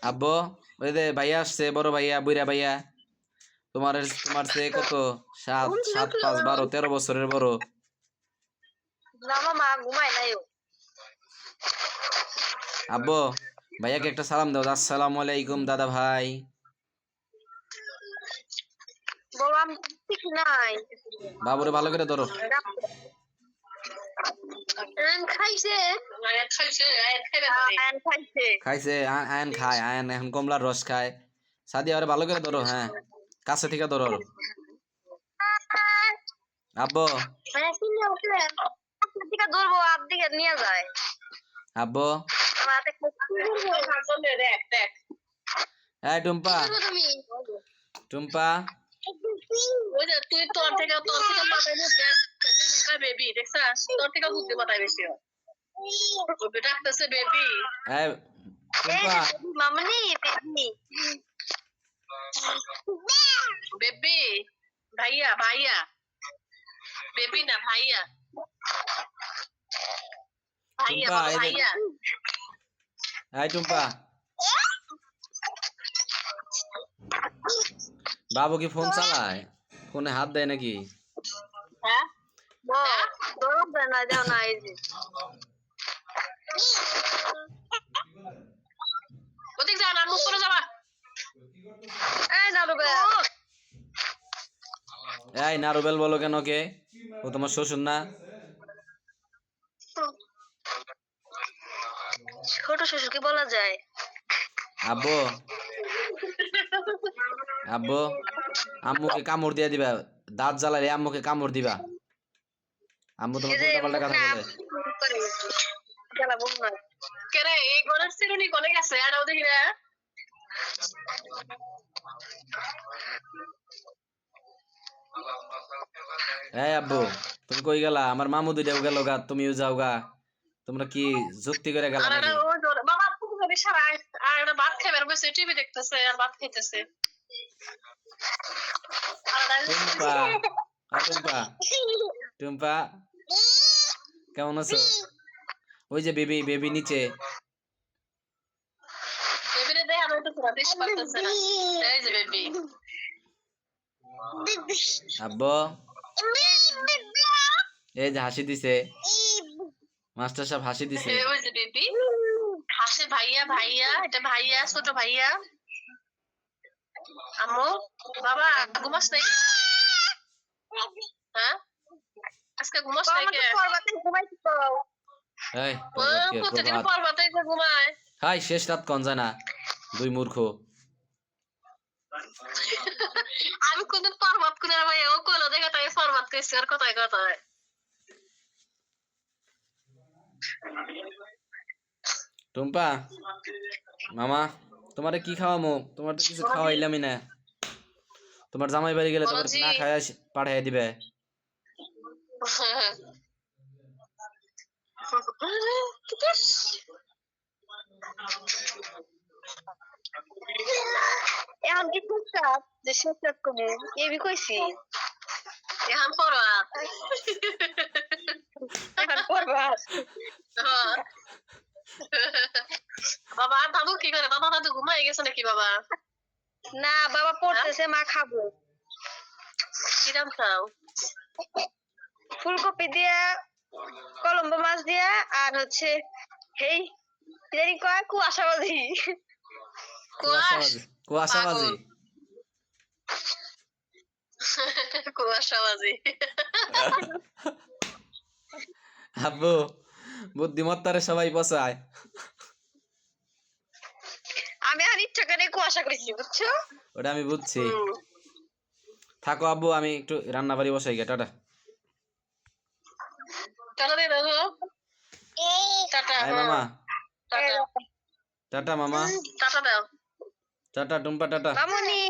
আব্বু ওই যে ভাইয়া আসছে, বড় ভাইয়া, বুইরা ভাইয়া। তোমার চেয়ে কত 7 7 5 12 13 বছরের বড়। আব্বু ভাইয়াকে একটা সালাম দাও। আসসালামু আলাইকুম দাদা ভাই। বাবুরে ভালো করে ধরো। খাইছে, আয়ন খায়, আয়ন এখন কমলার রস খায়। সাদিয়া ওরে ভালো করে ধরো, হ্যাঁ কাছে থেকে ধরো। আব্বু আব্বু এই টুম্পা, টুম্পা তুই তোর থেকে মাথায় বেবি দেখছাস, তোর থেকে বুদ্ধি মাথায় বেশি হয়। ডাকতেছে বেবি, এই টুম্পা মামনি বেবি, ভাইয়া ভাইয়া, বেবি না ভাইয়া, ভাইয়া টুম্পা এই যে, ভাইয়া। এই টুম্পা বাবু কি ফোন চালায়? ফোনে হাত দেয় নাকি? হ্যাঁ যাও না, এই যে ওদিক যা না, মুখ করে যাবা। এই না রুবে, এই নারুবেল বলো কেন? কে ও? তোমার শ্বশুর না? ছোট শ্বশুরকে বলা যায়। আব্বু আব্বু আম্মুকে কামড় দিয়ে দিবা, দাঁত জ্বালালে আম্মুকে কামড় দিবা। আম্মু তোমার উল্টা পাল্টা কথা বলে। কেরে এই ঘরের সিরুনি কোনে গেছে? আর ওদিকে না, এই আব্বু তুমি কই গেলা? আমার মামু দুইটাও গেল গা, তুমিও যাও গা। তোমরা কি যুক্তি করে গেলা নাকি? বাবা তুমি সারা আর ভাত খাইবার বসে টিভি দেখতেছে আর ভাত খাইতেছে। টুম্পা, টুম্পা, টুম্পা কেমন আছো? ওই যে বেবি, বেবি নিচে। বেবিরে দেখ, আমি তো পুরো বেশি পারতেছে না। এই যে বেবি। আব্বু এই যে হাসি দিছে, মাস্টার সাহেব হাসি দিছে। ওই যে বেবি হাসে, ভাইয়া ভাইয়া, এটা ভাইয়া, ছোট ভাইয়া। আম্মু বাবা ঘুমাস নাই? হ্যাঁ আজকে ঘুমাস নাই কে? এই প্রতিদিন পর্বতে ঘুমায়। হাই শেষ রাত কোন জানা, দুই মূর্খ। আমি কোনদিন পর্বত করে ভাই ও কইলো দেখা তাই পর্বত কইছি আর কথায় কথায়। টুম্পা মামা তোমারে কি খাওয়ামো? তোমার তো কিছু খাওয়াইলামই না। তোমার জামাই বাড়ি গেলে তোমার না খায় পাঠাই দিবে। এখন কি করছাস? যে শেষ করে এবি কইছি এখন পড়াত, এখন পড়বাস। বাবা দাদু কি করে? বাবা দাদু ঘুমাই গেছে নাকি? বাবা না, বাবা পড়তেছে, মা খাবো। কিরাম খাও? ফুলকপি দিয়া, কলম্বো মাছ দিয়া, আর হচ্ছে হেই জানি কয় কুয়াশাবাজি। কুয়াশাবাজি কুয়াশাবাজি। আব্বু বুদ্ধিমত্তারে সবাই পচায়। আমি আর ইচ্ছা করে কুয়াশা করেছি, বুঝছো? ওটা আমি বুঝছি। থাকো আব্বু, আমি একটু রান্না বাড়ি বসাই গে। টাটা। টাটা দে দাদু। টাটা মামা, টাটা মামা, টাটা দাও। Tata Tumpa, tata. মামুনি।